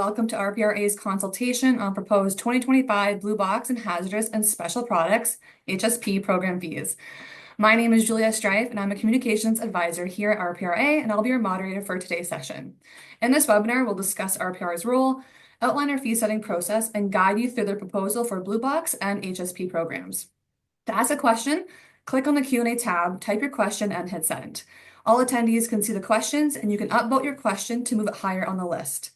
Welcome to RPRA's consultation on proposed 2025 Blue Box and Hazardous and Special Products HSP program fees. My name is Julia Strife, and I'm a communications advisor here at RPRA, and I'll be your moderator for today's session. In this webinar, we'll discuss RPRA's role, outline our fee setting process, and guide you through the proposal for Blue Box and HSP programs. To ask a question, click on the Q&A tab, type your question, and hit send. All attendees can see the questions, and you can upvote your question to move it higher on the list.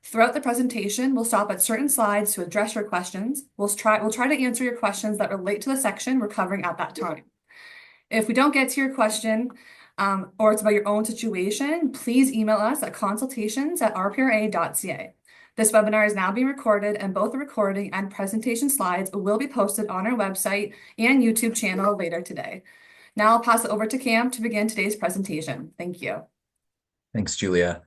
Throughout the presentation, we'll stop at certain slides to address your questions. We'll try to answer your questions that relate to the section we're covering at that time. If we don't get to your question, or it's about your own situation, please email us at consultations@rpra.ca. This webinar is now being recorded, and both the recording and presentation slides will be posted on our website and YouTube channel later today. Now I'll pass it over to Cam to begin today's presentation. Thank you. Thanks, Julia.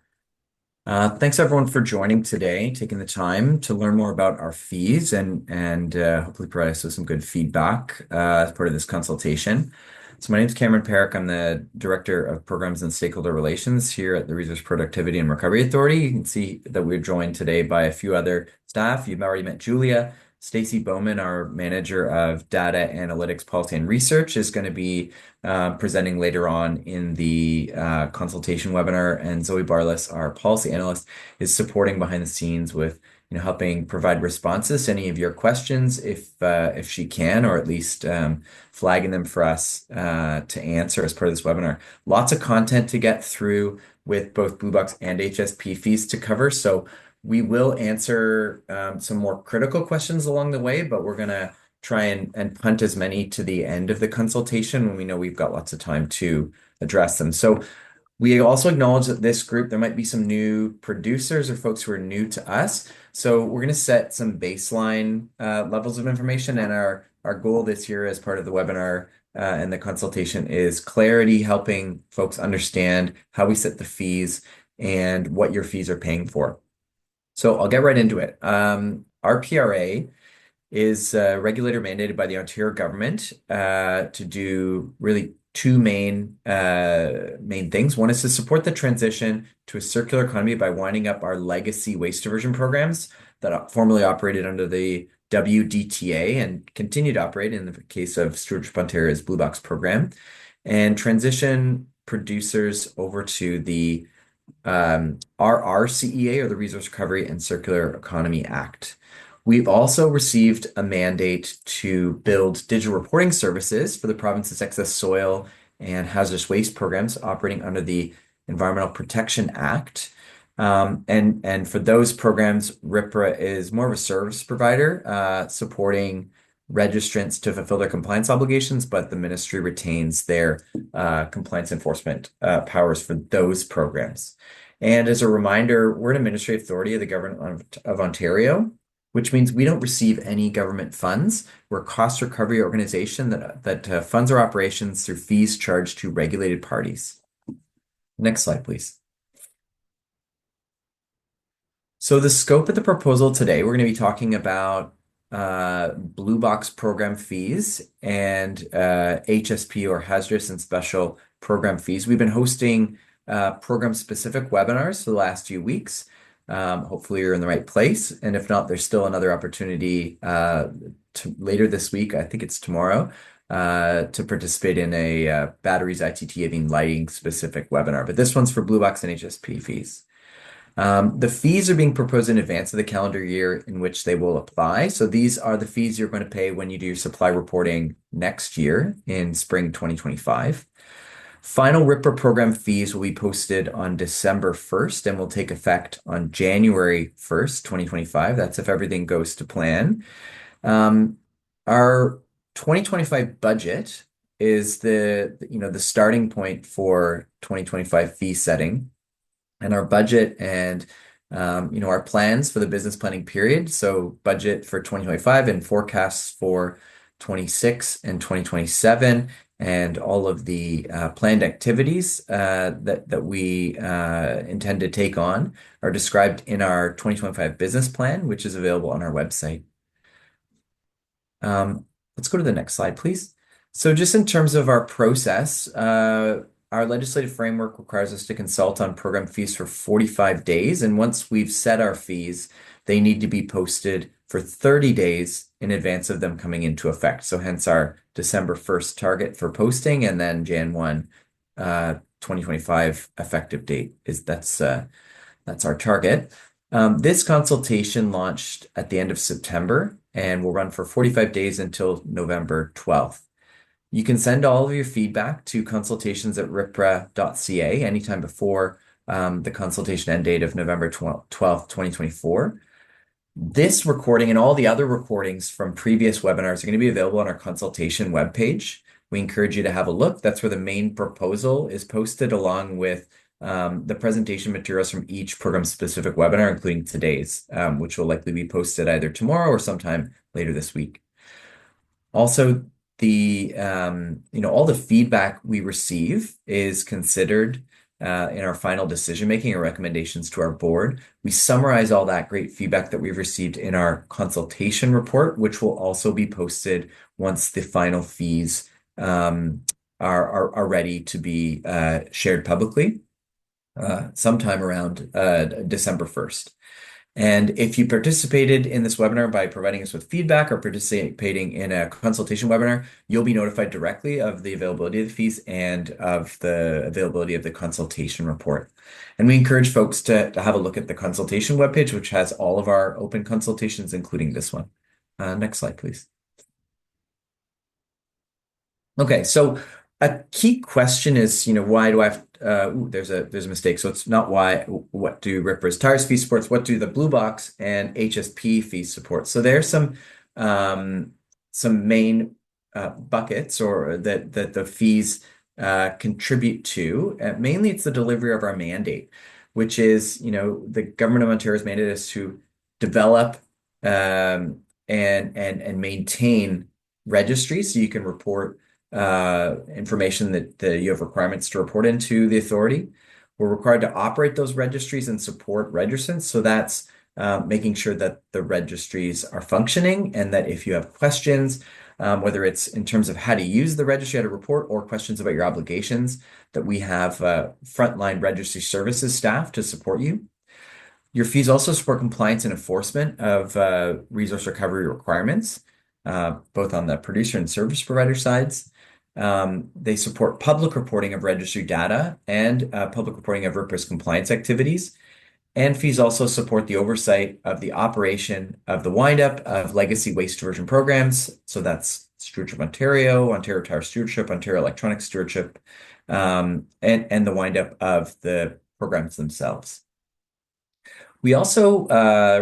Thanks everyone for joining today, taking the time to learn more about our fees and hopefully provide us with some good feedback as part of this consultation. So my name is Cameron Parrack. I'm the Director of Programs and Stakeholder Relations here at the Resource Productivity and Recovery Authority. You can see that we're joined today by a few other staff. You've already met Julia. Stacey Bowman, our Manager of Data Analytics, Policy and Research, is going to be presenting later on in the consultation webinar, and Zoe Barless, our Policy Analyst, is supporting behind the scenes with helping provide responses to any of your questions if she can, or at least flagging them for us to answer as part of this webinar. Lots of content to get through with both Blue Box and HSP fees to cover, so we will answer some more critical questions along the way, but we're going to try and punt as many to the end of the consultation when we know we've got lots of time to address them. So we also acknowledge that this group, there might be some new producers or folks who are new to us. So we're going to set some baseline levels of information, and our goal this year as part of the webinar and the consultation is clarity, helping folks understand how we set the fees and what your fees are paying for. So I'll get right into it. RPRA is a regulator mandated by the Ontario government to do really two main things. One is to support the transition to a circular economy by winding up our legacy waste diversion programs that formerly operated under the WDTA and continue to operate in the case of Stewardship Ontario's Blue Box program, and transition producers over to the RRCEA, or the Resource Recovery and Circular Economy Act. We've also received a mandate to build digital reporting services for the province's excess soil and hazardous waste programs operating under the Environmental Protection Act. And for those programs, RPRA is more of a service provider, supporting registrants to fulfill their compliance obligations, but the ministry retains their compliance enforcement powers for those programs. And as a reminder, we're an administrative authority of the Government of Ontario, which means we don't receive any government funds. We're a cost recovery organization that funds our operations through fees charged to regulated parties. Next slide, please. So the scope of the proposal today, we're going to be talking about Blue Box program fees and HSP, or Hazardous and Special Program fees. We've been hosting program-specific webinars for the last few weeks. Hopefully you're in the right place, and if not, there's still another opportunity later this week, I think it's tomorrow, to participate in a batteries, ITT, and lighting specific webinar. But this one's for Blue Box and HSP fees. The fees are being proposed in advance of the calendar year in which they will apply. So these are the fees you're going to pay when you do your supply reporting next year in spring 2025. Final RPRA program fees will be posted on December 1st and will take effect on January 1st, 2025. That's if everything goes to plan. Our 2025 budget is the starting point for 2025 fee setting, and our budget and our plans for the business planning period. So budget for 2025 and forecasts for 26 and 2027, and all of the planned activities that we intend to take on are described in our 2025 business plan, which is available on our website. Let's go to the next slide, please. So just in terms of our process, our legislative framework requires us to consult on program fees for 45 days. And once we've set our fees, they need to be posted for 30 days in advance of them coming into effect. So hence our December 1st target for posting, and then Jan 1, 2025 effective date is that's our target. This consultation launched at the end of September and will run for 45 days until November 12th. You can send all of your feedback to consultations@ripra.ca anytime before the consultation end date of November 12th, 2024. This recording and all the other recordings from previous webinars are going to be available on our consultation webpage. We encourage you to have a look. That's where the main proposal is posted, along with the presentation materials from each program-specific webinar, including today's, which will likely be posted either tomorrow or sometime later this week. Also, all the feedback we receive is considered in our final decision-making or recommendations to our board. We summarize all that great feedback that we've received in our consultation report, which will also be posted once the final fees are ready to be shared publicly sometime around December 1st. And if you participated in this webinar by providing us with feedback or participating in a consultation webinar, you'll be notified directly of the availability of the fees and of the availability of the consultation report. And we encourage folks to have a look at the consultation webpage, which has all of our open consultations, including this one. Next slide, please. Okay, so a key question is, why do I have there's a mistake. So it's not why, what do RPRA's tires fee supports, what do the blue box and HSP fee support? So there's some main buckets or that the fees contribute to. Mainly it's the delivery of our mandate, which is, the government of Ontario's mandate is to develop and maintain registries so you can report information that you have requirements to report into the authority. We're required to operate those registries and support registrants. So that's making sure that the registries are functioning, and that if you have questions, whether it's in terms of how to use the registry, how to report, or questions about your obligations, that we have frontline registry services staff to support you. Your fees also support compliance and enforcement of resource recovery requirements, both on the producer and service provider sides. They support public reporting of registry data and public reporting of RPRA's compliance activities. And fees also support the oversight of the operation of the windup of legacy waste diversion programs. So that's Stewardship Ontario, Ontario Tire Stewardship, Ontario Electronic Stewardship, and the windup of the programs themselves. We also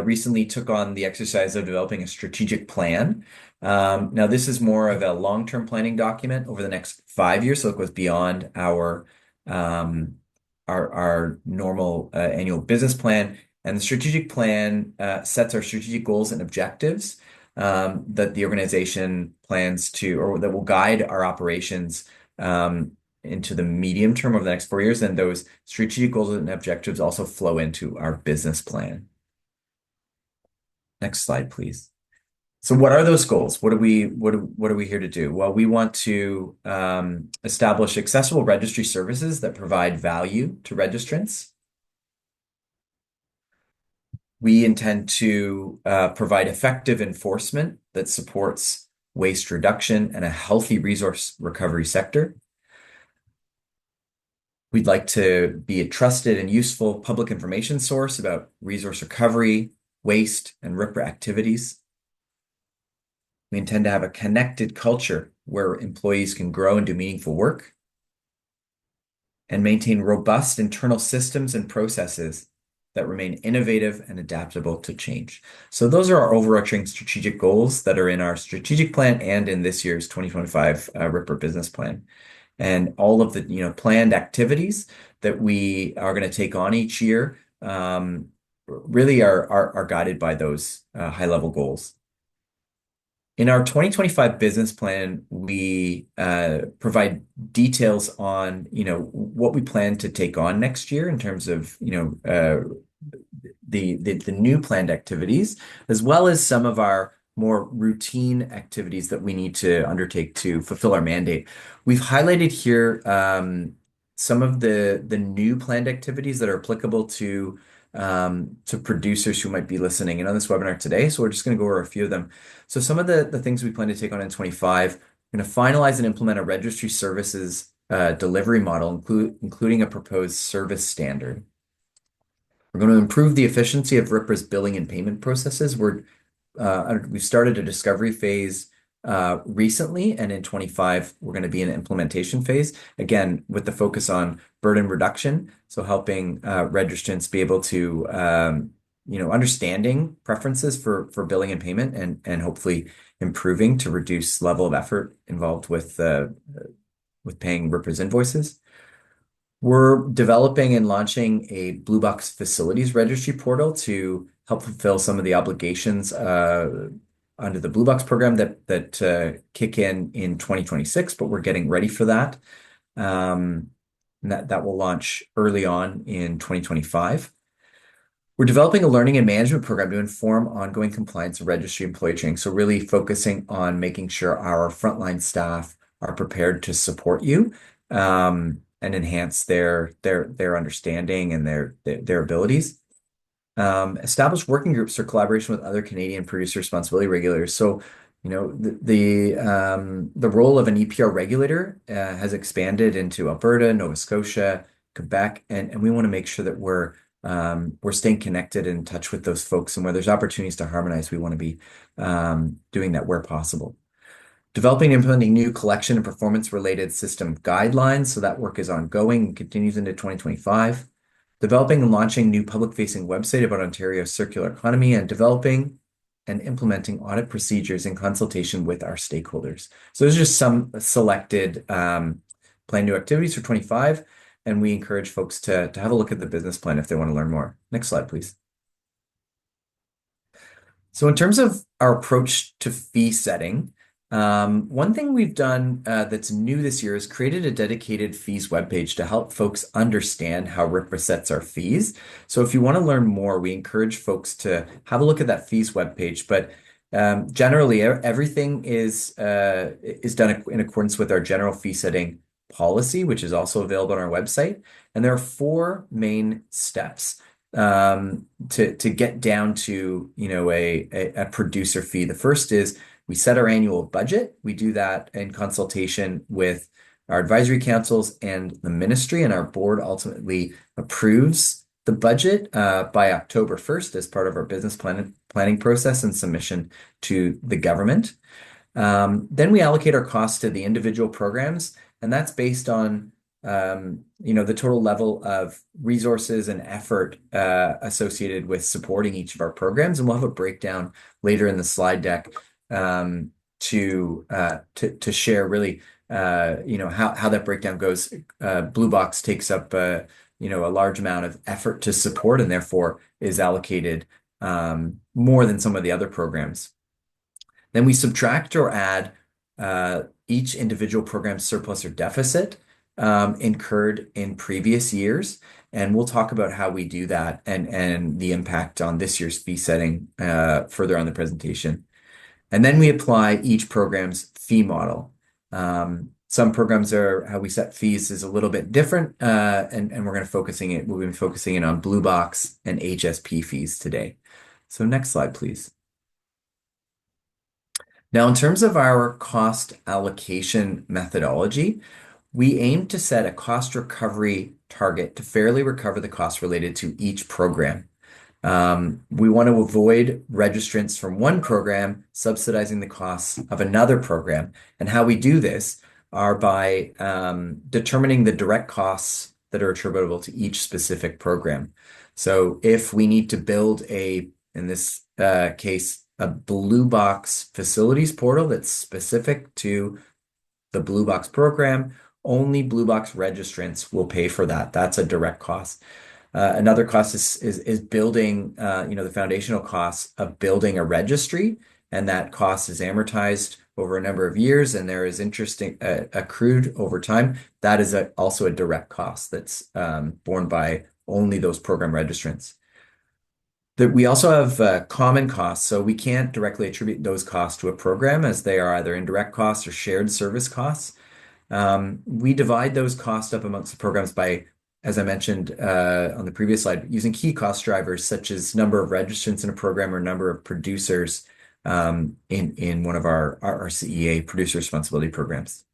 recently took on the exercise of developing a strategic plan. Now, this is more of a long-term planning document over the next 5 years, so it goes beyond our normal annual business plan. And the strategic plan sets our strategic goals and objectives that the organization plans to, or that will guide our operations into the medium term over the next 4 years. And those strategic goals and objectives also flow into our business plan. Next slide, please. So what are those goals? What are we here to do? Well, we want to establish accessible registry services that provide value to registrants. We intend to provide effective enforcement that supports waste reduction and a healthy resource recovery sector. We'd like to be a trusted and useful public information source about resource recovery, waste, and RPRA activities. We intend to have a connected culture where employees can grow and do meaningful work, and maintain robust internal systems and processes that remain innovative and adaptable to change. So those are our overarching strategic goals that are in our strategic plan and in this year's 2025 RPRA business plan. And all of the planned activities that we are going to take on each year really are guided by those high-level goals. In our 2025 business plan, we provide details on what we plan to take on next year in terms of the new planned activities, as well as some of our more routine activities that we need to undertake to fulfill our mandate. We've highlighted here some of the new planned activities that are applicable to producers who might be listening in on this webinar today. So we're just going to go over a few of them. So some of the things we plan to take on in 25, we're going to finalize and implement a registry services delivery model, including a proposed service standard. We're going to improve the efficiency of RPRA's billing and payment processes. We've started a discovery phase recently, and in 25, we're going to be in an implementation phase, again, with the focus on burden reduction. So helping registrants be able to, understanding preferences for billing and payment and hopefully improving to reduce level of effort involved with paying RPRA's invoices. We're developing and launching a Blue Box facilities registry portal to help fulfill some of the obligations under the Blue Box program that kick in 2026, but we're getting ready for that. That will launch early on in 2025. We're developing a learning and management program to inform ongoing compliance and registry employee training. So really focusing on making sure our frontline staff are prepared to support you. And enhance their understanding and their abilities. Establish working groups for collaboration with other Canadian producer responsibility regulators. So, the role of an EPR regulator has expanded into Alberta, Nova Scotia, Quebec, and we want to make sure that we're staying connected and in touch with those folks, and where there's opportunities to harmonize, we want to be doing that where possible. Developing and implementing new collection and performance-related system guidelines. So that work is ongoing and continues into 2025. Developing and launching new public-facing website about Ontario's circular economy, and developing and implementing audit procedures in consultation with our stakeholders. So those are just some selected planned new activities for 25, and we encourage folks to have a look at the business plan if they want to learn more. Next slide, please. So in terms of our approach to fee setting, one thing we've done that's new this year is created a dedicated fees webpage to help folks understand how RPRA sets our fees. So if you want to learn more, we encourage folks to have a look at that fees webpage. But generally, everything is done in accordance with our general fee setting policy, which is also available on our website. And there are 4 main steps to get down to a producer fee. The first is we set our annual budget. We do that in consultation with our advisory councils and the ministry, and our board ultimately approves the budget by October 1st as part of our business planning process and submission to the government. Then we allocate our costs to the individual programs, and that's based on the total level of resources and effort associated with supporting each of our programs. And we'll have a breakdown later in the slide deck to share really how that breakdown goes. Blue Box takes up a large amount of effort to support, and therefore is allocated more than some of the other programs. Then we subtract or add each individual program's surplus or deficit incurred in previous years, and we'll talk about how we do that and the impact on this year's fee setting further on the presentation. And then we apply each program's fee model. Some programs how we set fees is a little bit different, and we'll be focusing in on Blue Box and HSP fees today. So next slide, please. Now, in terms of our cost allocation methodology, we aim to set a cost recovery target to fairly recover the costs related to each program. We want to avoid registrants from one program subsidizing the costs of another program. And how we do this are by determining the direct costs that are attributable to each specific program. So if we need to build in this case, a Blue Box facilities portal that's specific to the Blue Box program, only Blue Box registrants will pay for that. That's a direct cost. Another cost is building, the foundational costs of building a registry, and that cost is amortized over a number of years, and there is interest accrued over time. That is also a direct cost that's borne by only those program registrants. We also have common costs, so we can't directly attribute those costs to a program, as they are either indirect costs or shared service costs. We divide those costs up amongst the programs by, as I mentioned on the previous slide, using key cost drivers such as number of registrants in a program or number of producers in one of our CEA producer responsibility programs.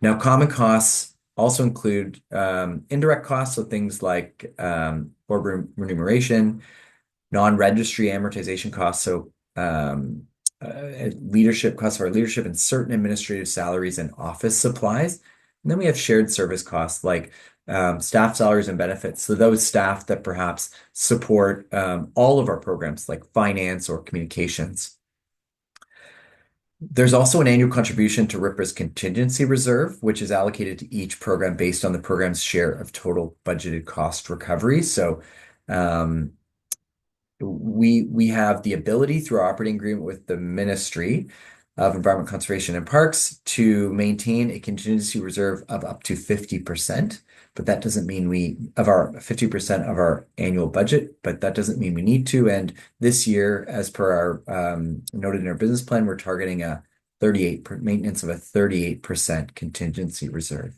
Now, common costs also include indirect costs, so things like board remuneration, non-registry amortization costs, so leadership costs for our leadership and certain administrative salaries and office supplies. And then we have shared service costs like staff salaries and benefits. So those staff that perhaps support all of our programs like finance or communications. There's also an annual contribution to RPRA's contingency reserve, which is allocated to each program based on the program's share of total budgeted cost recovery. So um, we have the ability through our operating agreement with the Ministry of Environment Conservation and Parks to maintain a contingency reserve of up to 50%. But that doesn't mean of our 50% of our annual budget, but that doesn't mean we need to. And this year, as per our noted in our business plan, we're targeting a maintenance of a 38% contingency reserve.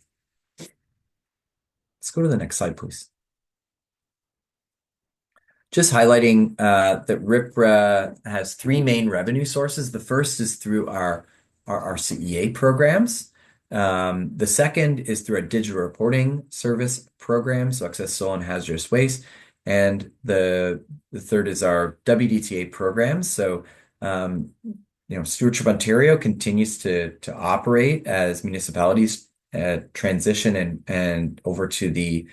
Let's go to the next slide, please. Just highlighting that RPRA has three main revenue sources. The first is through our CEA programs. The second is through a digital reporting service program, so excess soil and hazardous waste. And the third is our WDTA program. So, Stewardship Ontario continues to operate as municipalities transition and over to the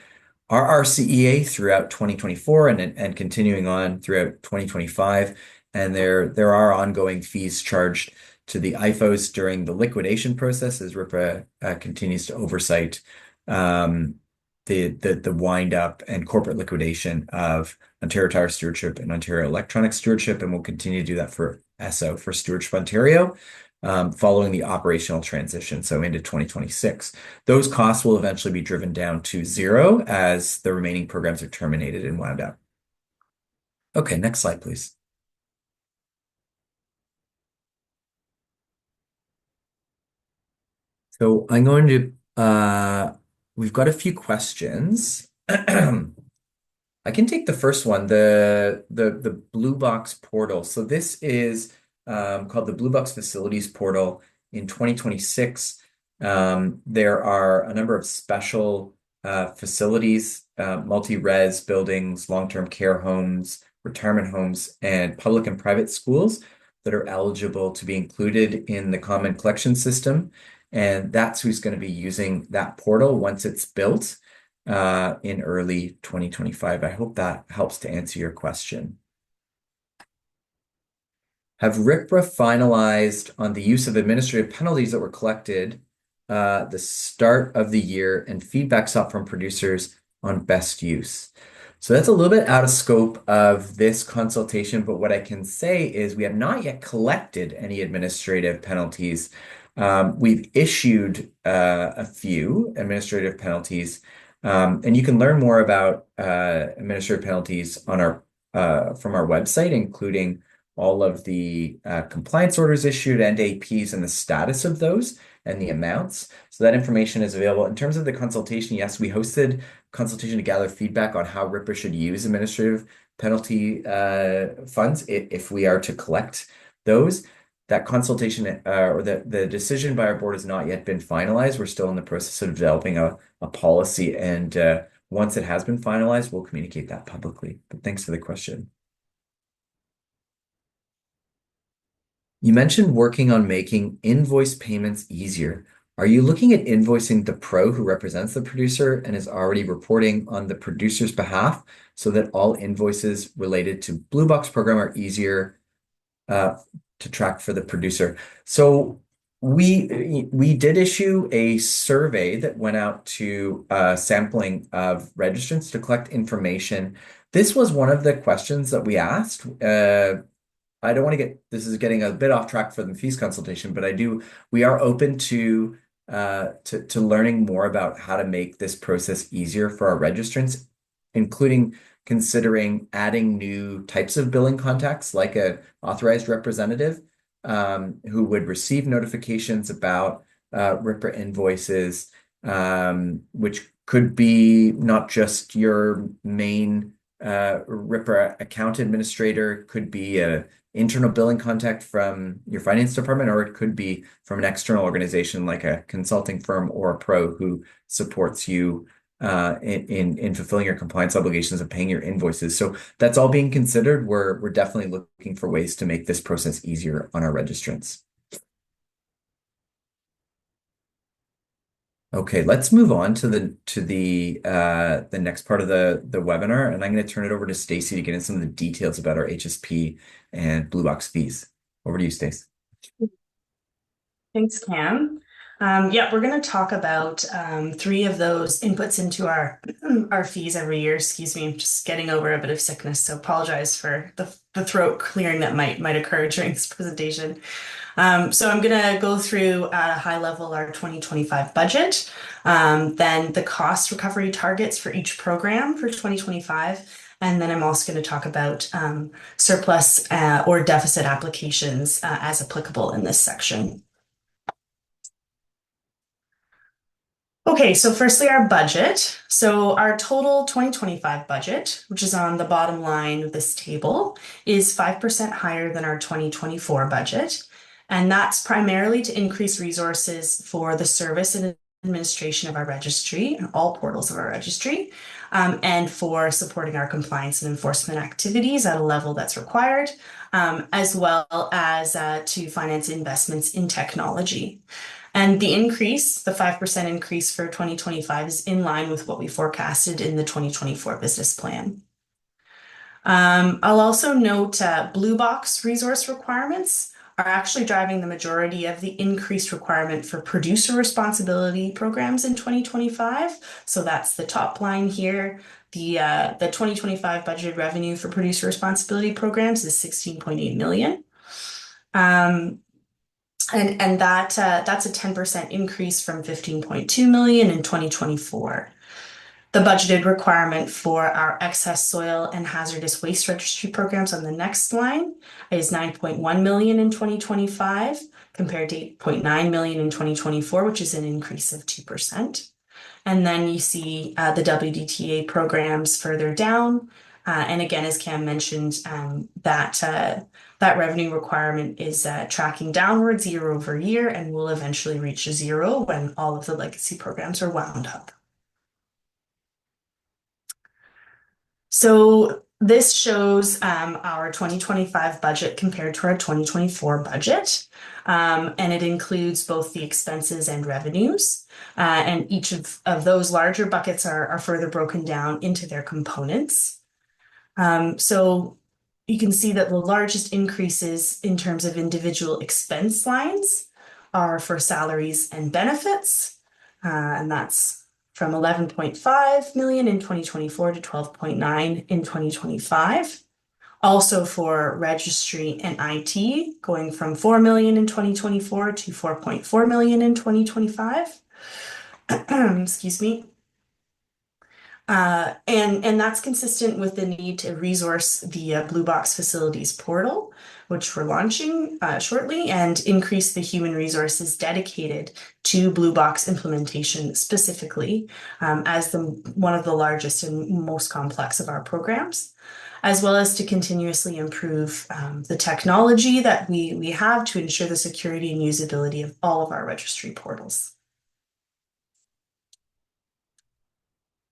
RRCEA throughout 2024 and continuing on throughout 2025. And there are ongoing fees charged to the IFOs during the liquidation process as RPRA continues to oversight the wind up and corporate liquidation of Ontario Tire Stewardship and Ontario Electronic Stewardship, and we'll continue to do that for ESSO, for Stewardship Ontario, following the operational transition, so into 2026. Those costs will eventually be driven down to zero as the remaining programs are terminated and wound up. Okay, next slide, please. So I'm going to, we've got a few questions. I can take the first one, the Blue Box portal. So this is called the Blue Box Facilities Portal in 2026. There are a number of special facilities, multi-res buildings, long-term care homes, retirement homes, and public and private schools that are eligible to be included in the common collection system. And that's who's going to be using that portal once it's built in early 2025. I hope that helps to answer your question. Have RPRA finalized on the use of administrative penalties that were collected the start of the year and feedback sought from producers on best use? So that's a little bit out of scope of this consultation, but what I can say is we have not yet collected any administrative penalties. We've issued a few administrative penalties, and you can learn more about administrative penalties on from our website, including all of the compliance orders issued and APs and the status of those and the amounts. So that information is available. In terms of the consultation, yes, we hosted consultation to gather feedback on how RPRA should use administrative penalty funds if we are to collect those. That consultation or the decision by our board has not yet been finalized. We're still in the process of developing a policy, and once it has been finalized, we'll communicate that publicly. But thanks for the question. You mentioned working on making invoice payments easier. Are you looking at invoicing the pro who represents the producer and is already reporting on the producer's behalf so that all invoices related to Blue Box program are easier to track for the producer? So we did issue a survey that went out to sampling of registrants to collect information. This was one of the questions that we asked. I don't want to this is getting a bit off track for the fees consultation, but we are open to learning more about how to make this process easier for our registrants, including considering adding new types of billing contacts, like an authorized representative who would receive notifications about RPRA invoices, which could be not just your main RPRA account administrator, could be a internal billing contact from your finance department, or it could be from an external organization like a consulting firm or a pro who supports you in fulfilling your compliance obligations and paying your invoices. So that's all being considered. We're definitely looking for ways to make this process easier on our registrants. Okay, let's move on to the next part of the webinar, and I'm going to turn it over to Stacey to get into some of the details about our HSP and Blue Box fees. Over to you, Stacey. Thanks, Cam. Yeah, we're going to talk about three of those inputs into our fees every year. Excuse me, I'm just getting over a bit of sickness, so apologize for the throat clearing that might occur during this presentation. So I'm going to go through at a high level our 2025 budget, then the cost recovery targets for each program for 2025. And then I'm also going to talk about surplus or deficit applications as applicable in this section. Okay, so firstly, our budget. So our total 2025 budget, which is on the bottom line of this table, is 5% higher than our 2024 budget. And that's primarily to increase resources for the service and administration of our registry and all portals of our registry, and for supporting our compliance and enforcement activities at a level that's required, as well as to finance investments in technology. And the increase, the 5% increase for 2025, is in line with what we forecasted in the 2024 business plan. I'll also note Blue Box resource requirements are actually driving the majority of the increased requirement for producer responsibility programs in 2025. So that's the top line here. The 2025 budgeted revenue for producer responsibility programs is 16.8 million. And that's a 10% increase from 15.2 million in 2024. The budgeted requirement for our excess soil and hazardous waste registry programs on the next line is 9.1 million in 2025 compared to 8.9 million in 2024, which is an increase of 2%. And then you see the WDTA programs further down. And again, as Cam mentioned, that revenue requirement is tracking downwards year over year and will eventually reach zero when all of the legacy programs are wound up. So this shows our 2025 budget compared to our 2024 budget, and it includes both the expenses and revenues, and each of those larger buckets are further broken down into their components. So you can see that the largest increases in terms of individual expense lines are for salaries and benefits, and that's from 11.5 million in 2024 to 12.9 in 2025. Also for registry and IT, going from 4 million in 2024 to 4.4 million in 2025. Excuse me. And that's consistent with the need to resource the Blue Box Facilities portal, which we're launching shortly, and increase the human resources dedicated to Blue Box implementation specifically, as one of the largest and most complex of our programs, as well as to continuously improve the technology that we have to ensure the security and usability of all of our registry portals.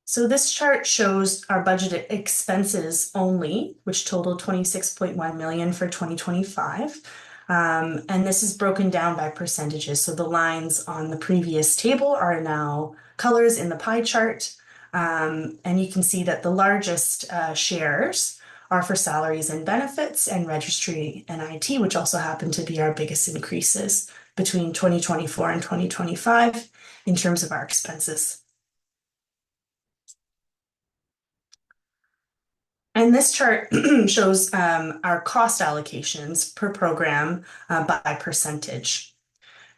So this chart shows our budgeted expenses only, which total 26.1 million for 2025. And this is broken down by percentages. So the lines on the previous table are now colors in the pie chart. And you can see that the largest shares are for salaries and benefits and registry and IT, which also happen to be our biggest increases between 2024 and 2025 in terms of our expenses. And this chart shows our cost allocations per program by percentage.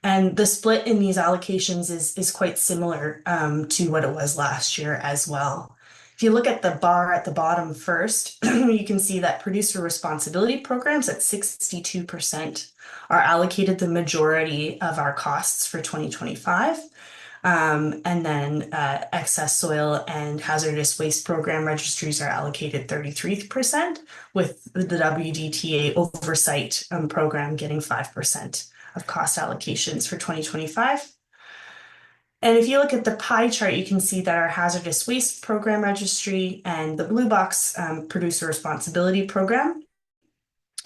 And the split in these allocations is quite similar to what it was last year as well. If you look at the bar at the bottom first, you can see that producer responsibility programs at 62% are allocated the majority of our costs for 2025. And then excess soil and hazardous waste program registries are allocated 33%, with the WDTA oversight program getting 5% of cost allocations for 2025. And if you look at the pie chart, you can see that our hazardous waste program registry and the Blue Box producer responsibility program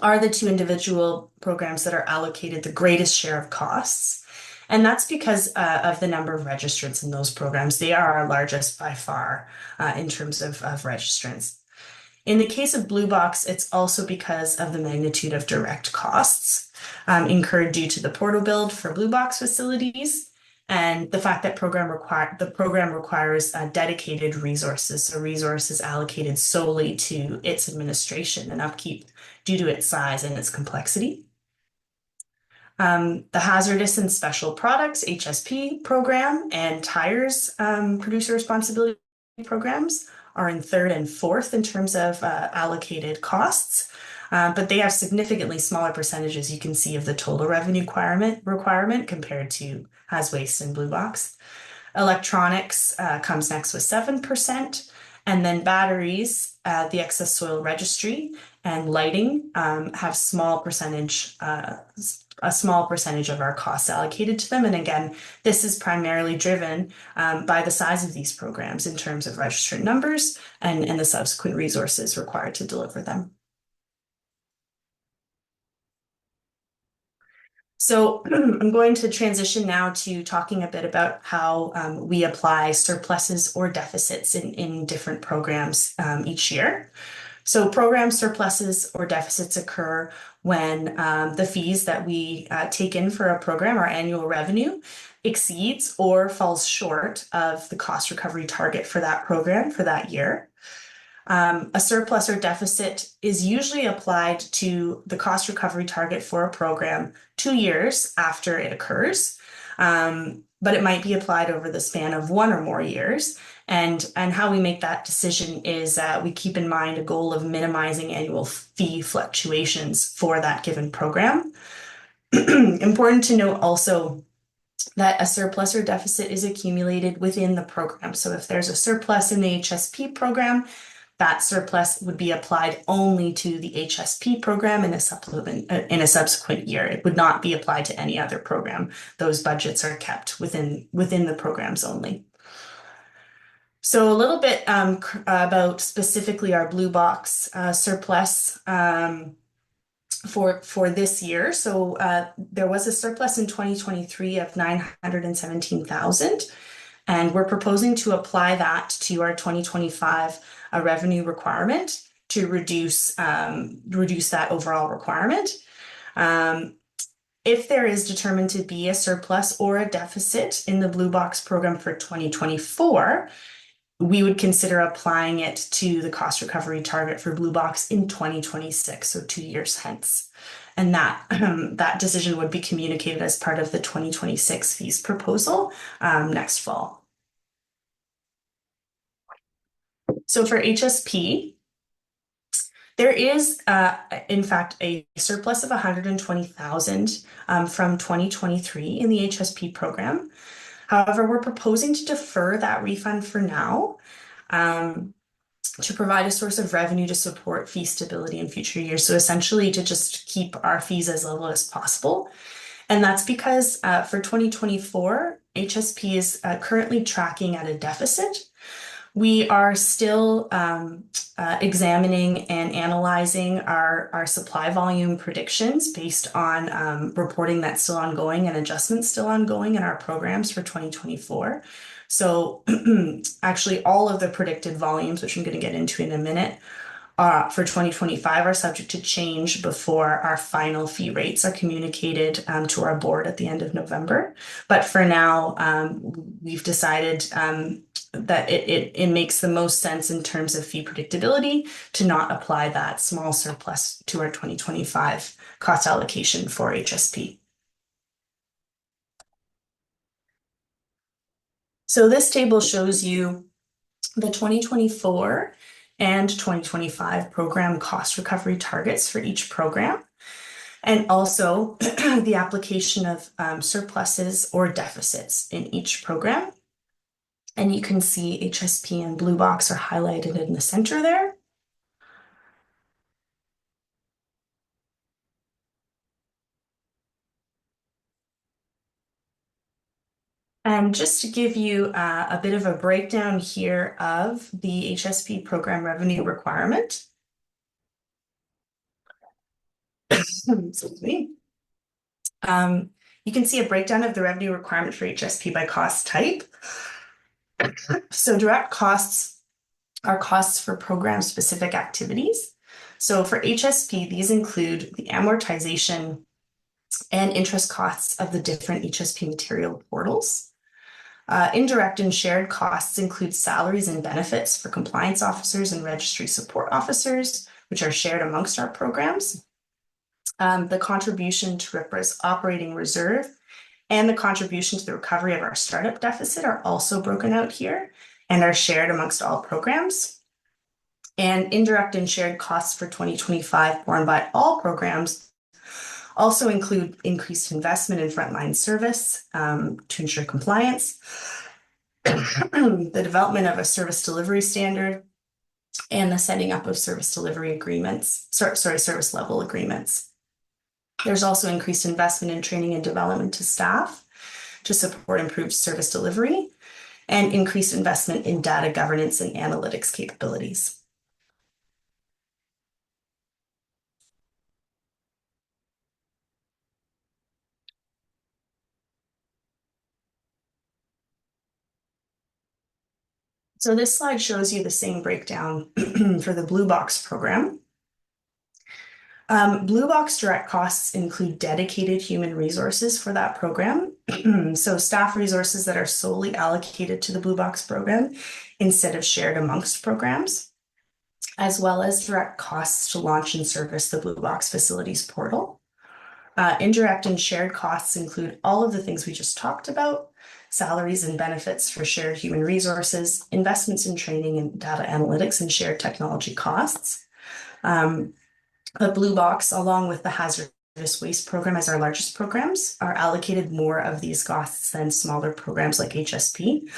are the two individual programs that are allocated the greatest share of costs. And that's because of the number of registrants in those programs. They are our largest by far in terms of registrants. In the case of Blue Box, it's also because of the magnitude of direct costs incurred due to the portal build for Blue Box facilities, and the fact that the program requires dedicated resources, so resources allocated solely to its administration and upkeep due to its size and its complexity. The Hazardous and Special Products, HSP program, and Tires producer responsibility programs are in third and fourth in terms of allocated costs. But they have significantly smaller percentages, you can see, of the total revenue requirement compared to Haz Waste and Blue Box. Electronics comes next with 7%, and then batteries, the excess soil registry, and lighting have a small percentage of our costs allocated to them. And again, this is primarily driven by the size of these programs in terms of registrant numbers and the subsequent resources required to deliver them. So I'm going to transition now to talking a bit about how we apply surpluses or deficits in different programs each year. So program surpluses or deficits occur when the fees that we take in for a program, our annual revenue, exceeds or falls short of the cost recovery target for that program for that year. A surplus or deficit is usually applied to the cost recovery target for a program 2 years after it occurs, but it might be applied over the span of 1 or more years. And how we make that decision is we keep in mind a goal of minimizing annual fee fluctuations for that given program. Important to note also that a surplus or deficit is accumulated within the program. So if there's a surplus in the HSP program, that surplus would be applied only to the HSP program in a subsequent year. It would not be applied to any other program. Those budgets are kept within the programs only. So a little bit about specifically our Blue Box surplus for this year. So there was a surplus in 2023 of $917,000. And we're proposing to apply that to our 2025 revenue requirement to reduce that overall requirement. If there is determined to be a surplus or a deficit in the Blue Box program for 2024, we would consider applying it to the cost recovery target for Blue Box in 2026, so 2 years hence. And that decision would be communicated as part of the 2026 fees proposal next fall. So for HSP, there is, in fact, a surplus of $120,000 from 2023 in the HSP program. However, we're proposing to defer that refund for now to provide a source of revenue to support fee stability in future years. So essentially to just keep our fees as low as possible. And that's because for 2024, HSP is currently tracking at a deficit. We are still examining and analyzing our supply volume predictions based on reporting that's still ongoing and adjustments still ongoing in our programs for 2024. So actually all of the predicted volumes, which I'm going to get into in a minute, for 2025 are subject to change before our final fee rates are communicated to our board at the end of November. But for now, we've decided that it makes the most sense in terms of fee predictability to not apply that small surplus to our 2025 cost allocation for HSP. So this table shows you the 2024 and 2025 program cost recovery targets for each program, and also the application of surpluses or deficits in each program. And you can see HSP and blue box are highlighted in the center there. And just to give you a bit of a breakdown here of the HSP program revenue requirement. Excuse me. You can see a breakdown of the revenue requirement for HSP by cost type. So direct costs are costs for program-specific activities. So for HSP, these include the amortization and interest costs of the different HSP material portals. Indirect and shared costs include salaries and benefits for compliance officers and registry support officers, which are shared amongst our programs. The contribution to RPRA's operating reserve and the contribution to the recovery of our startup deficit are also broken out here and are shared amongst all programs. And indirect and shared costs for 2025 borne by all programs also include increased investment in frontline service to ensure compliance, the development of a service delivery standard, and the setting up of service delivery agreements, service level agreements. There's also increased investment in training and development to staff to support improved service delivery, and increased investment in data governance and analytics capabilities. So this slide shows you the same breakdown for the Blue Box program. Blue Box direct costs include dedicated human resources for that program. So staff resources that are solely allocated to the Blue Box program instead of shared amongst programs, as well as direct costs to launch and service the Blue Box facilities portal. Indirect and shared costs include all of the things we just talked about: salaries and benefits for shared human resources, investments in training and data analytics, and shared technology costs. The Blue Box, along with the Hazardous Waste program as our largest programs, are allocated more of these costs than smaller programs like HSP,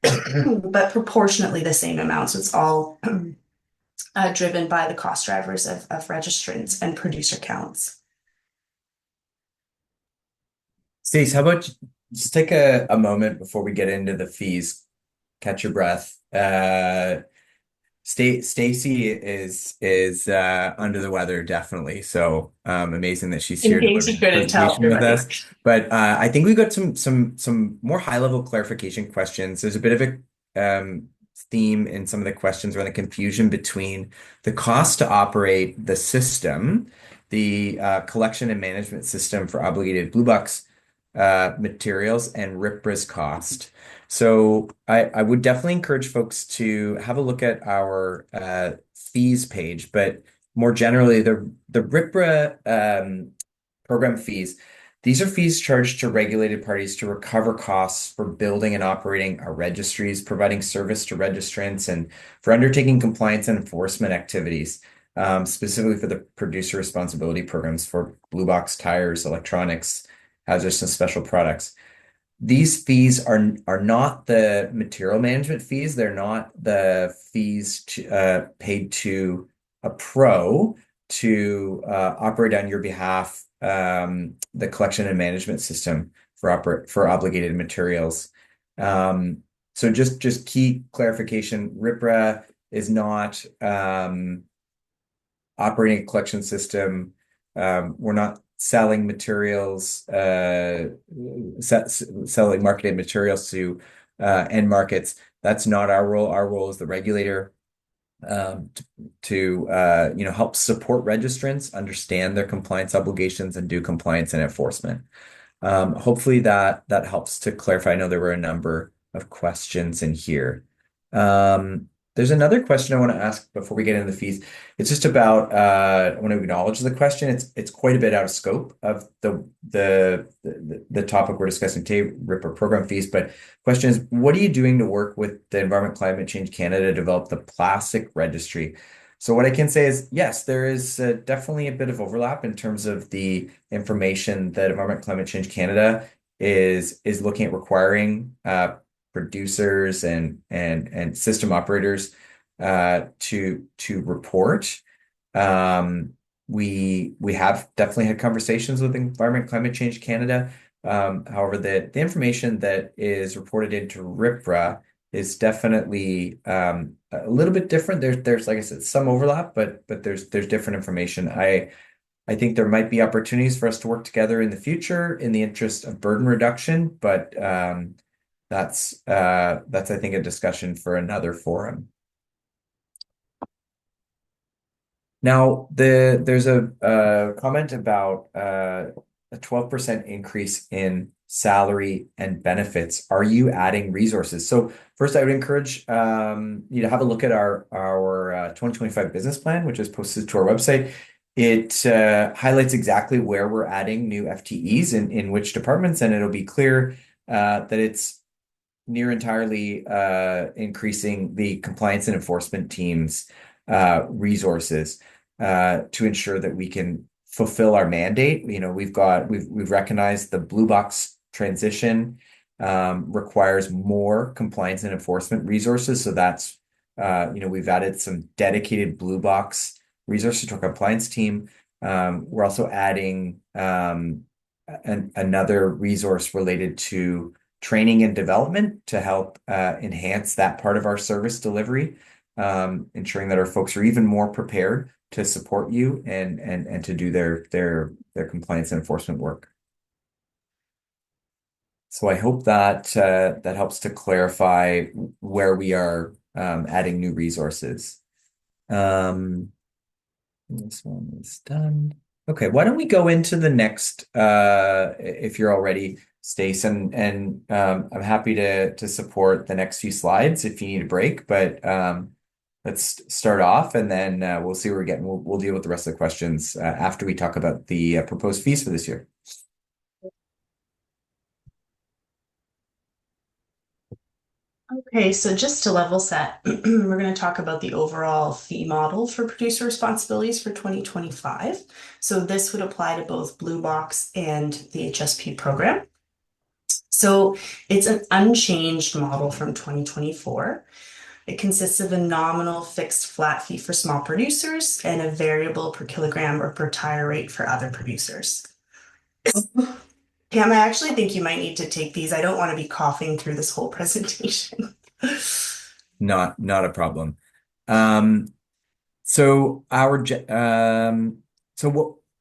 but proportionately the same amount. So it's all driven by the cost drivers of registrants and producer counts. Stacey, how about just take a moment before we get into the fees, catch your breath. Stacey is under the weather, definitely. So amazing that she's here In case delivering you the couldn't tell, presentation with us. But I think we got some more high-level clarification questions. There's a bit of a theme in some of the questions around the confusion between the cost to operate the system, the collection and management system for obligated Blue Box materials, and RPRA's cost. So I would definitely encourage folks to have a look at our fees page, but more generally, the RPRA program fees. These are fees charged to regulated parties to recover costs for building and operating our registries, providing service to registrants, and for undertaking compliance and enforcement activities, specifically for the producer responsibility programs for Blue Box tires, electronics, hazardous and special products. These fees are not the material management fees. They're not the fees paid to a pro to operate on your behalf the collection and management system for obligated materials. So just key clarification: RPRA is not operating a collection system. We're not selling materials, selling marketed materials to end markets. That's not our role. Our role is the regulator to help support registrants understand their compliance obligations and do compliance and enforcement. Hopefully that helps to clarify. I know there were a number of questions in here. There's another question I want to ask before we get into the fees. It's just about I want to acknowledge the question. It's quite a bit out of scope of the topic we're discussing today, RPRA program fees. But question is, what are you doing to work with the Environment Climate Change Canada to develop the plastic registry? So what I can say is, yes, there is definitely a bit of overlap in terms of the information that Environment Climate Change Canada is looking at requiring producers and system operators to report. We have definitely had conversations with Environment Climate Change Canada. However, the information that is reported into RPRA is definitely a little bit different. There's like I said, some overlap, but there's different information. I think there might be opportunities for us to work together in the future in the interest of burden reduction, but that's I think a discussion for another forum. Now, there's a comment about a 12% increase in salary and benefits. Are you adding resources? So first, I would encourage you to have a look at our 2025 business plan, which is posted to our website. It highlights exactly where we're adding new FTEs in which departments, and it'll be clear that it's near entirely increasing the compliance and enforcement teams' resources to ensure that we can fulfill our mandate. You know, we've recognized the blue box transition requires more compliance and enforcement resources. So that's we've added some dedicated blue box resources to our compliance team. We're also adding another resource related to training and development to help enhance that part of our service delivery, ensuring that our folks are even more prepared to support you and to do their compliance and enforcement work. So I hope that that helps to clarify where we are adding new resources. This one is done. Okay, why don't we go into the next, if you're all ready, Stace, and I'm happy to support the next few slides if you need a break, but let's start off and then we'll see where we're getting. We'll deal with the rest of the questions after we talk about the proposed fees for this year. Okay, so just to level set, we're going to talk about the overall fee model for producer responsibilities for 2025. So this would apply to both Blue Box and the HSP program. So it's an unchanged model from 2024. It consists of a nominal fixed flat fee for small producers and a variable per kilogram or per tire rate for other producers. Pam, I actually think you might need to take these. I don't want to be coughing through this whole presentation. Not a problem. So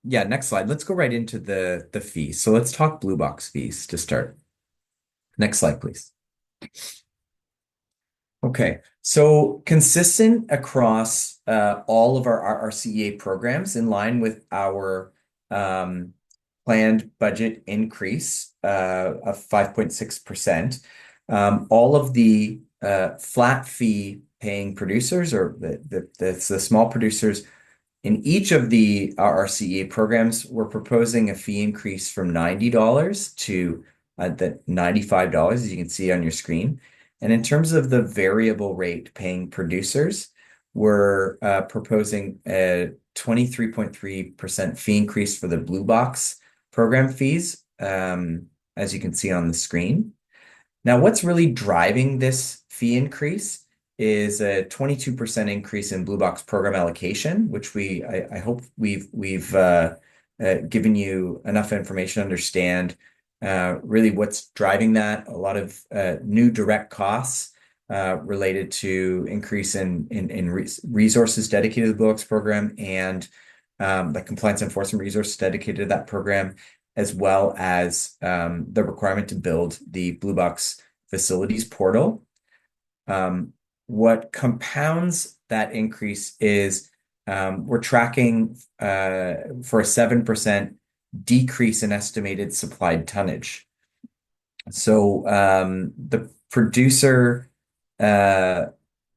next slide. Let's go right into the fees. So let's talk blue box fees to start. Next slide, please. Okay, so consistent across all of our CEA programs in line with our planned budget increase of 5.6%. All of the flat fee paying producers or the small producers in each of the RCEA programs, we're proposing a fee increase from $90 to the $95, as you can see on your screen. And in terms of the variable rate paying producers, we're proposing a 23.3% fee increase for the blue box program fees, as you can see on the screen. Now, what's really driving this fee increase is a 22% increase in blue box program allocation, which I hope we've given you enough information to understand really what's driving that. A lot of new direct costs related to increase in resources dedicated to the blue box program and the compliance enforcement resources dedicated to that program, as well as the requirement to build the Blue Box facilities portal. What compounds that increase is we're tracking for a 7% decrease in estimated supplied tonnage. So the producer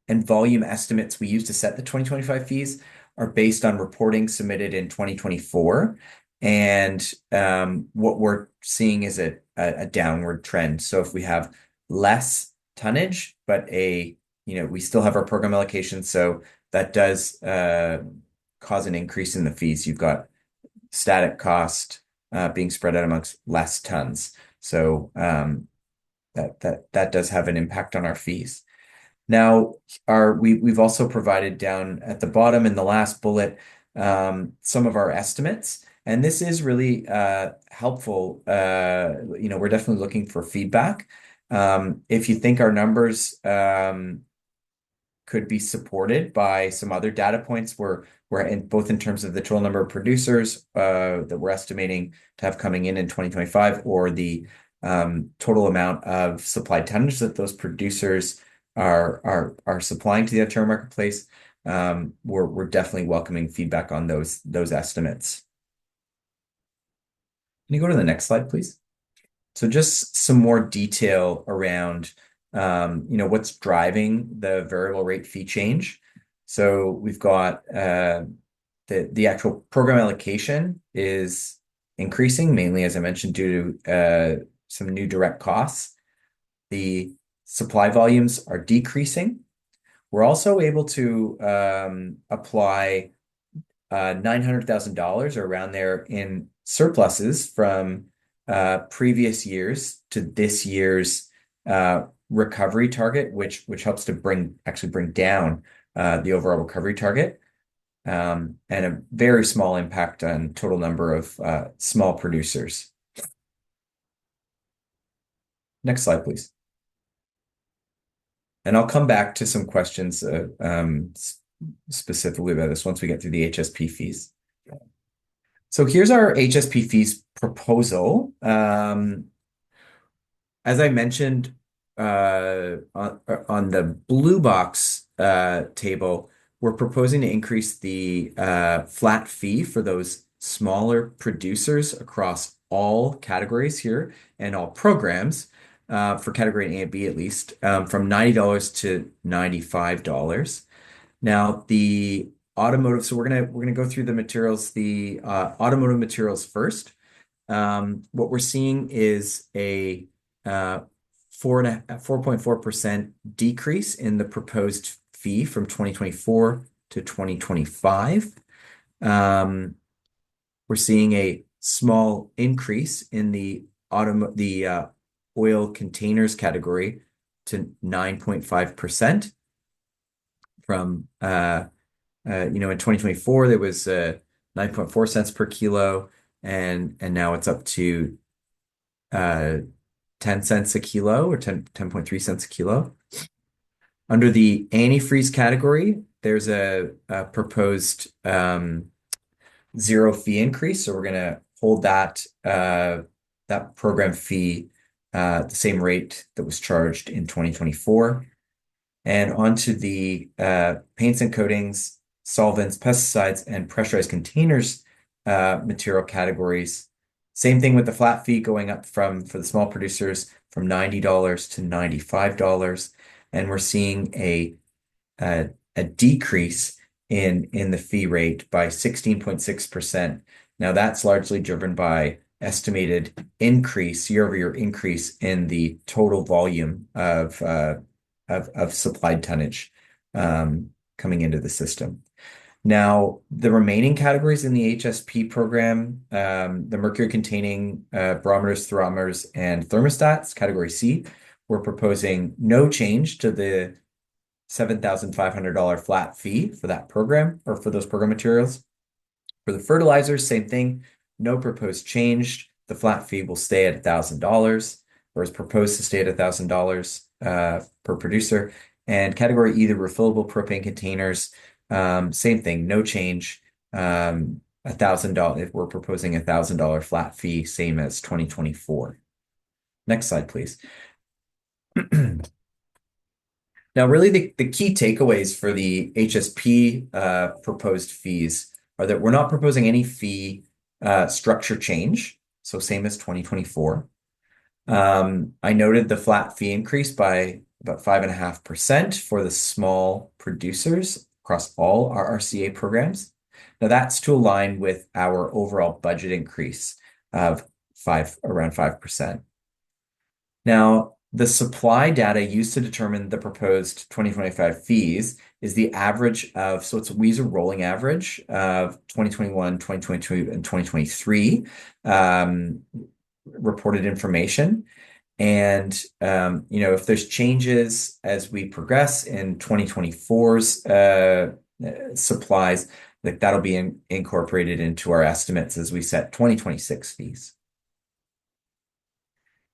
and volume estimates we use to set the 2025 fees are based on reporting submitted in 2024. And what we're seeing is a downward trend. So if we have less tonnage, but we still have our program allocation, so that does cause an increase in the fees. You've got static cost being spread out amongst less tons. So that does have an impact on our fees. Now, we've also provided down at the bottom in the last bullet some of our estimates, and this is really helpful. We're definitely looking for feedback. If you think our numbers could be supported by some other data points, we're both in terms of the total number of producers that we're estimating to have coming in 2025, or the total amount of supplied tonnage that those producers are supplying to the Ontario marketplace. We're definitely welcoming feedback on those estimates. Can you go to the next slide, please? So just some more detail around what's driving the variable rate fee change. So we've got the actual program allocation is increasing, mainly, as I mentioned, due to some new direct costs. The supply volumes are decreasing. We're also able to apply $900,000 or around there in surpluses from previous years to this year's recovery target, which helps to bring down the overall recovery target, and a very small impact on total number of small producers. Next slide, please. And I'll come back to some questions specifically about this once we get through the HSP fees. So here's our HSP fees proposal. As I mentioned on the blue box table, we're proposing to increase the flat fee for those smaller producers across all categories here and all programs, for category A and B at least, from $90 to $95. Now, the automotive, so we're gonna go through the materials, the automotive materials first. What we're seeing is a 4.4% decrease in the proposed fee from 2024 to 2025. We're seeing a small increase in the oil containers category to 9.5%. From in 2024 there was 9.4 cents per kilo, and now it's up to 10 cents a kilo, or 10.3 cents a kilo. Under the antifreeze category, there's a proposed zero fee increase, so we're gonna hold that program fee the same rate that was charged in 2024. And onto the paints and coatings, solvents, pesticides, and pressurized containers material categories. Same thing with the flat fee going up for the small producers from $90 to $95. And we're seeing a decrease in the fee rate by 16.6%. Now that's largely driven by estimated year-over-year increase in the total volume of supplied tonnage coming into the system. Now, the remaining categories in the HSP program, the mercury-containing barometers, thermometers, and thermostats, category C, we're proposing no change to the $7,500 flat fee for that program, or for those program materials. For the fertilizers, same thing, no proposed change. The flat fee will stay at $1,000, or is proposed to stay at $1,000 per producer. And category E, the refillable propane containers, same thing, no change. $1,000. We're proposing $1,000 flat fee, same as 2024. Next slide, please. Now, really, the key takeaways for the HSP proposed fees are that we're not proposing any fee structure change, so same as 2024. I noted the flat fee increase by about 5.5% for the small producers across all our RCA programs. Now that's to align with our overall budget increase of around 5%. Now, the supply data used to determine the proposed 2025 fees is the average of, so we use a rolling average of 2021, 2022, and 2023 reported information. And, if there's changes as we progress in 2024's supplies, like that'll be incorporated into our estimates as we set 2026 fees.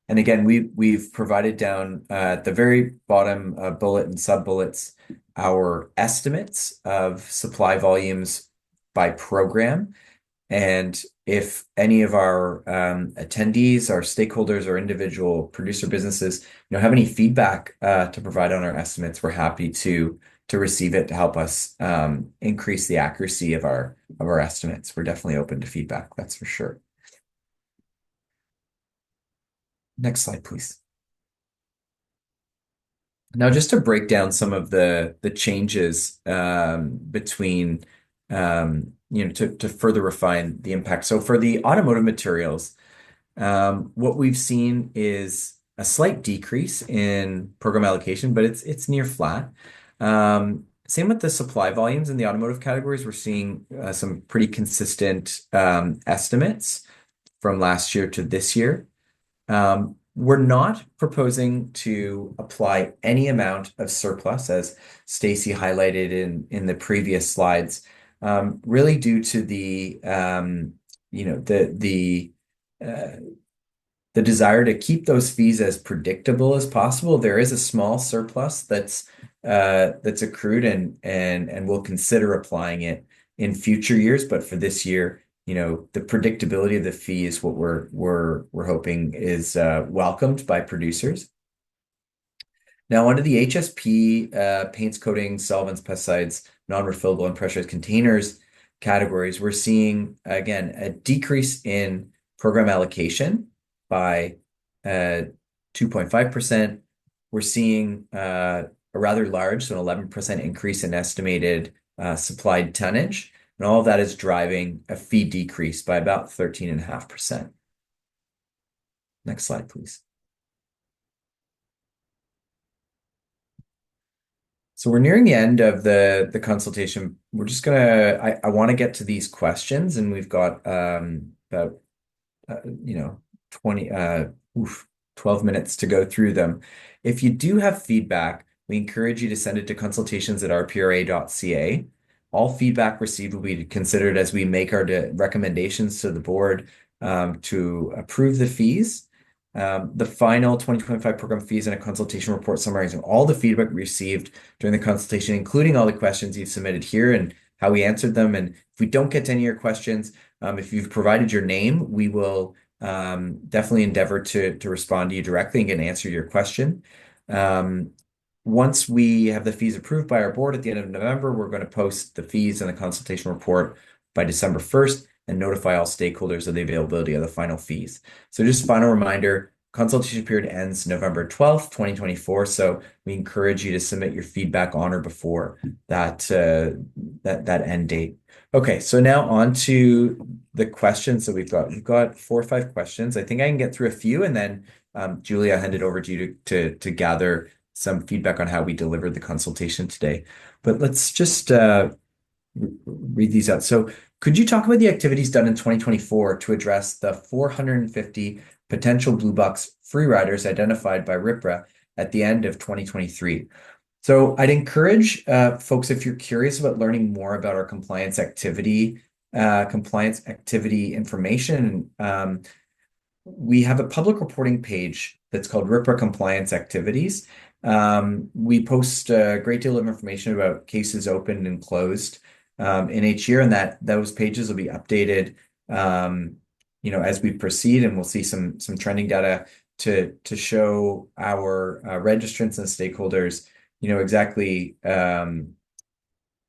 And again, we've provided down at the very bottom bullet and sub-bullets our estimates of supply volumes by program. And if any of our attendees, our stakeholders, or individual producer businesses, have any feedback to provide on our estimates, we're happy to receive it to help us increase the accuracy of our estimates. We're definitely open to feedback, that's for sure. Next slide, please. Now, just to break down some of the changes between to further refine the impact. So for the automotive materials, what we've seen is a slight decrease in program allocation, but it's near flat. Same with the supply volumes in the automotive categories. We're seeing some pretty consistent estimates from last year to this year. We're not proposing to apply any amount of surplus, as Stacey highlighted in the previous slides, really due to the desire to keep those fees as predictable as possible. There is a small surplus that's accrued, and we'll consider applying it in future years. But for this year, the predictability of the fee is what we're hoping is welcomed by producers. Now, under the HSP, paints, coatings, solvents, pesticides, non-refillable, and pressurized containers categories, we're seeing, again, a decrease in program allocation by 2.5%. We're seeing a rather large, so an 11% increase in estimated supplied tonnage. And all of that is driving a fee decrease by about 13.5%. Next slide, please. So we're nearing the end of the consultation. We're just I want to get to these questions, and we've got about 12 minutes to go through them. If you do have feedback, we encourage you to send it to consultations@rpra.ca. All feedback received will be considered as we make our recommendations to the board to approve the fees. The final 2025 program fees and a consultation report summarizing all the feedback received during the consultation, including all the questions you've submitted here and how we answered them. And if we don't get to any of your questions, if you've provided your name, we will definitely endeavor to respond to you directly and get an answer to your question. Once we have the fees approved by our board at the end of November, we're going to post the fees and the consultation report by December 1st and notify all stakeholders of the availability of the final fees. So just a final reminder, consultation period ends November 12th, 2024. So we encourage you to submit your feedback on or before that end date. Okay, so now on to the questions that we've got. We've got 4 or 5 questions. I think I can get through a few, and then Julia, I'll hand it over to you to gather some feedback on how we delivered the consultation today. But let's just read these out. So could you talk about the activities done in 2024 to address the 450 potential blue box free riders identified by RPRA at the end of 2023? So I'd encourage folks, if you're curious about learning more about our compliance activity information, we have a public reporting page that's called RPRA Compliance Activities. We post a great deal of information about cases opened and closed in each year, and those pages will be updated as we proceed, and we'll see some trending data to show our registrants and stakeholders exactly how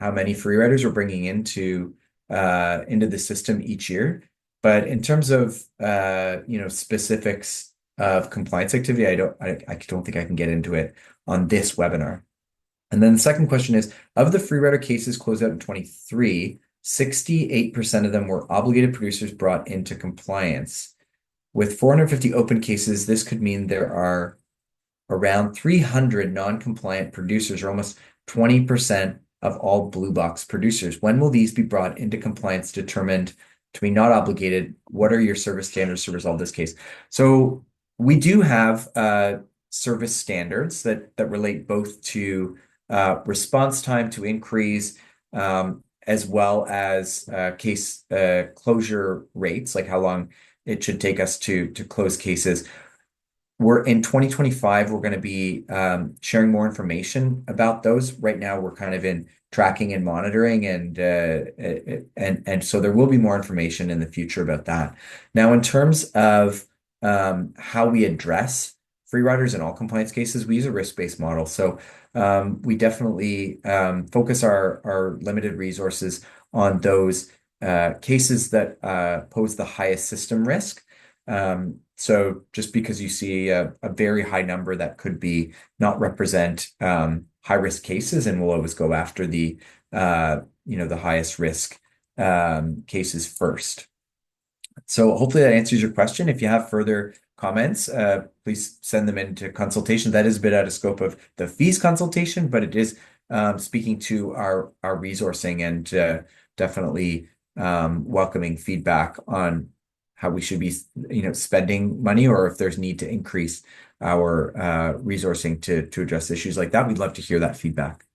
many free riders we're bringing into the system each year. But in terms of specifics of compliance activity. I don't think I can get into it on this webinar. And then the second question is, of the free rider cases closed out in 23, 68% of them were obligated producers brought into compliance. With 450 open cases, this could mean there are around 300 non-compliant producers, or almost 20% of all blue box producers. When will these be brought into compliance, determined to be not obligated? What are your service standards to resolve this case? So we do have service standards that relate both to response time to inquiries, as well as case closure rates, like how long it should take us to close cases. We're in 2025, we're going to be sharing more information about those. Right now, we're kind of in tracking and monitoring, and so there will be more information in the future about that. Now, in terms of how we address free riders in all compliance cases, we use a risk-based model. So we definitely focus our limited resources on those cases that pose the highest system risk. So just because you see a very high number, that could be not represent high risk cases, and we'll always go after the the highest risk cases first. So hopefully that answers your question. If you have further comments, please send them into consultation. That is a bit out of scope of the fees consultation, but it is speaking to our resourcing, and definitely welcoming feedback on how we should be, spending money, or if there's need to increase our resourcing to address issues like that. We'd love to hear that feedback.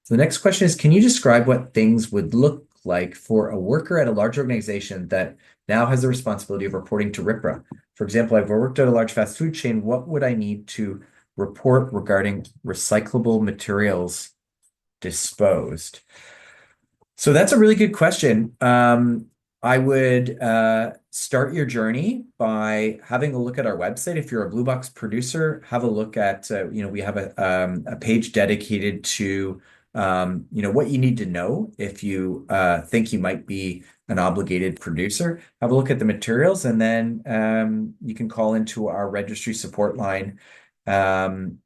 So the next question is, can you describe what things would look like for a worker at a large organization that now has the responsibility of reporting to RPRA? For example, I've worked at a large fast food chain. What would I need to report regarding recyclable materials disposed? So that's a really good question. I would start your journey by having a look at our website. If you're a Blue Box producer, have a look at, we have a page dedicated to, what you need to know if you think you might be an obligated producer. Have a look at the materials, and then you can call into our registry support line to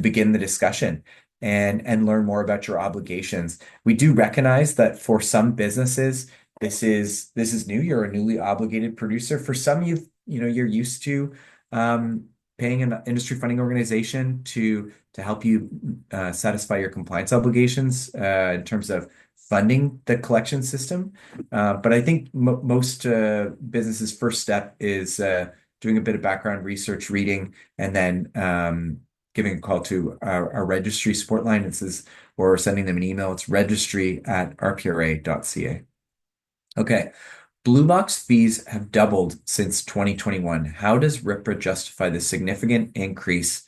begin the discussion and learn more about your obligations. We do recognize that for some businesses, this is new. You're a newly obligated producer. For some, you're used to paying an industry funding organization to help you satisfy your compliance obligations in terms of funding the collection system. But I think most businesses' first step is doing a bit of background research, reading, and then giving a call to our registry support line. Or sending them an email. It's registry@rpra.ca. Okay. Blue box fees have doubled since 2021. How does RPRA justify the significant increase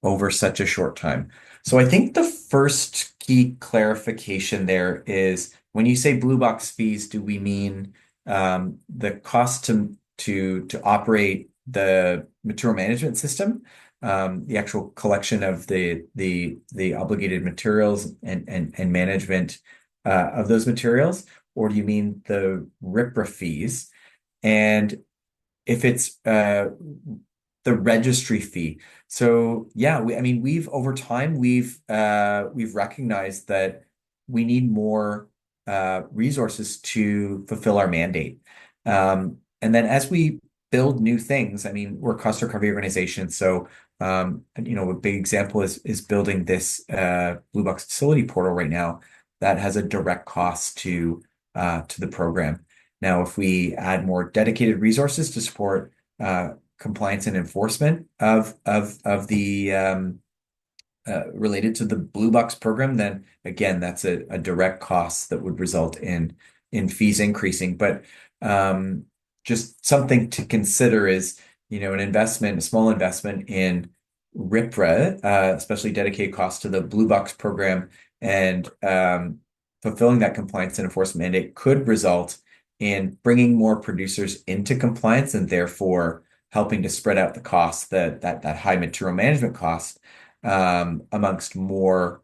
over such a short time? So I think the first key clarification there is, when you say blue box fees, do we mean the cost to operate the material management system, the actual collection of the obligated materials and management of those materials? Or do you mean the RPRA fees? And if it's the registry fee. So yeah, we've over time we've recognized that we need more resources to fulfill our mandate. And then as we build new things, we're a cost recovery organization. So a big example is building this Blue Box facility portal right now that has a direct cost to the program. Now, if we add more dedicated resources to support compliance and enforcement of the related to the Blue Box program, then again, that's a direct cost that would result in fees increasing. But just something to consider is, a small investment in RPRA, especially dedicated costs to the Blue Box program, and fulfilling that compliance and enforcement mandate could result in bringing more producers into compliance, and therefore helping to spread out the cost, that high material management cost, amongst more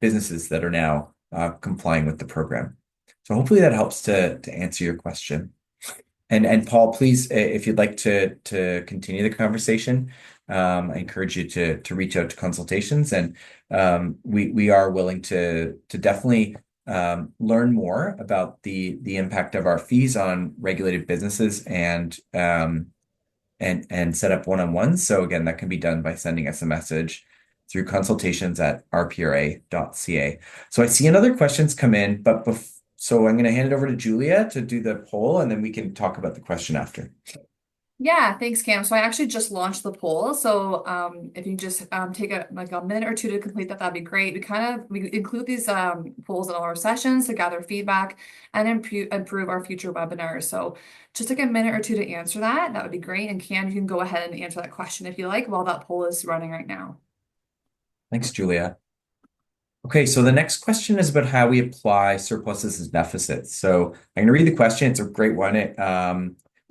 businesses that are now complying with the program. So hopefully that helps to answer your question. And Paul, please, if you'd like to continue the conversation, I encourage you to reach out to consultations, and we are willing to definitely learn more about the impact of our fees on regulated businesses and set up one-on-ones. So again, that can be done by sending us a message through consultations@rpra.ca. So I see another questions come in, but so I'm going to hand it over to Julia to do the poll, and then we can talk about the question after. Yeah, thanks, Cam. So I actually just launched the poll. So if you just take a minute or two to complete that, that'd be great. We include these polls in all our sessions to gather feedback and improve our future webinars. So just take a minute or two to answer that. That would be great. And Cam, you can go ahead and answer that question if you like while that poll is running right now. Thanks, Julia. Okay, so the next question is about how we apply surpluses as deficits. So I'm going to read the question. It's a great one.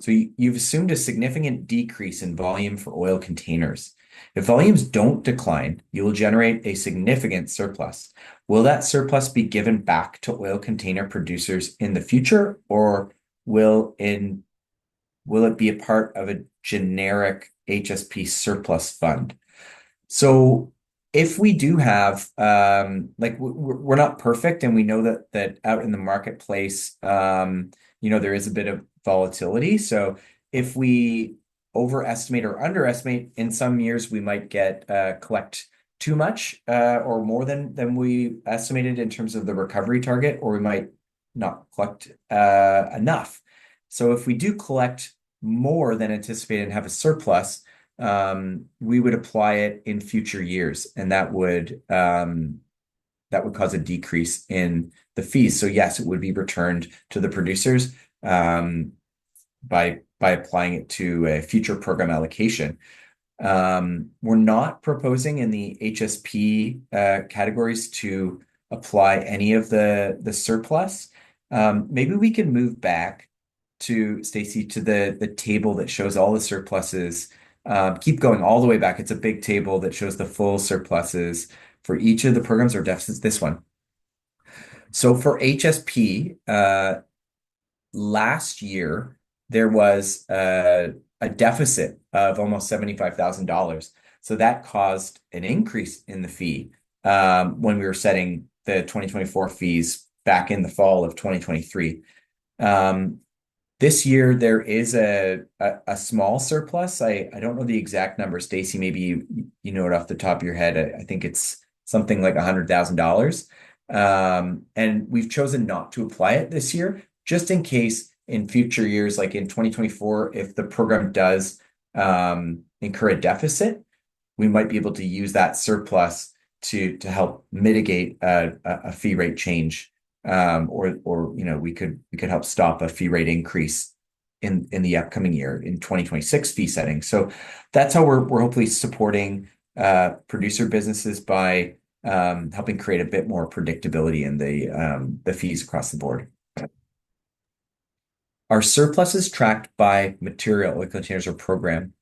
So you've assumed a significant decrease in volume for oil containers. If volumes don't decline, you will generate a significant surplus. Will that surplus be given back to oil container producers in the future, or will it be a part of a generic HSP surplus fund? So if we do have, we're not perfect, and we know that out in the marketplace, there is a bit of volatility. So if we overestimate or underestimate, in some years we might collect too much or more than we estimated in terms of the recovery target, or we might not collect enough. So if we do collect more than anticipated and have a surplus, we would apply it in future years, and that would cause a decrease in the fees. So yes, it would be returned to the producers by applying it to a future program allocation. We're not proposing in the HSP categories to apply any of the surplus. Maybe we can move back to Stacey to the table that shows all the surpluses. Keep going all the way back. It's a big table that shows the full surpluses for each of the programs or deficits. This one. So for HSP, last year there was a deficit of almost $75,000. So that caused an increase in the fee when we were setting the 2024 fees back in the fall of 2023. This year there is a small surplus. I don't know the exact number. Stacey, maybe you know it off the top of your head. I think it's something like $100,000. And we've chosen not to apply it this year, just in case in future years, like in 2024, if the program does incur a deficit, we might be able to use that surplus to help mitigate a fee rate change. Or we could help stop a fee rate increase in the upcoming year in 2026 fee setting. So that's how we're hopefully supporting producer businesses by helping create a bit more predictability in the fees across the board. Are surpluses tracked by material, oil containers, or program?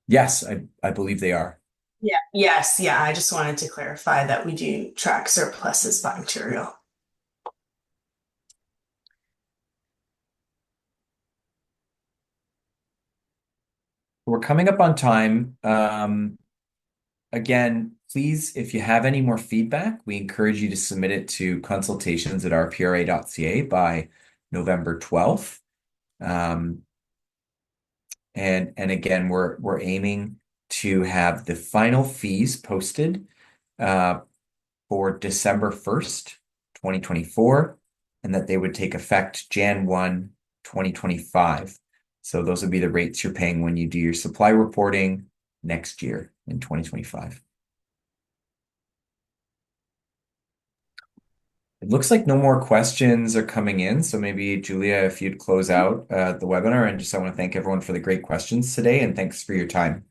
Yes, I believe they are. Yeah. Yes. Yeah. I just wanted to clarify that we do track surpluses by material. We're coming up on time. Again, please, if you have any more feedback, we encourage you to submit it to consultations@rpra.ca by November 12th. And again, we're aiming to have the final fees posted for December 1st, 2024, and that they would take effect Jan 1, 2025. So those would be the rates you're paying when you do your supply reporting next year in 2025. It looks like no more questions are coming in. So maybe Julia, if you'd close out the webinar, and I want to thank everyone for the great questions today, and thanks for your time.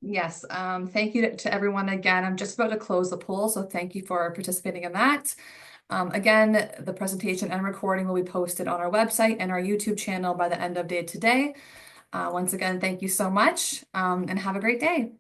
Yes, thank you to everyone again. I'm just about to close the poll, so thank you for participating in that. Again, the presentation and recording will be posted on our website and our YouTube channel by the end of day today. Once again, thank you so much, and have a great day.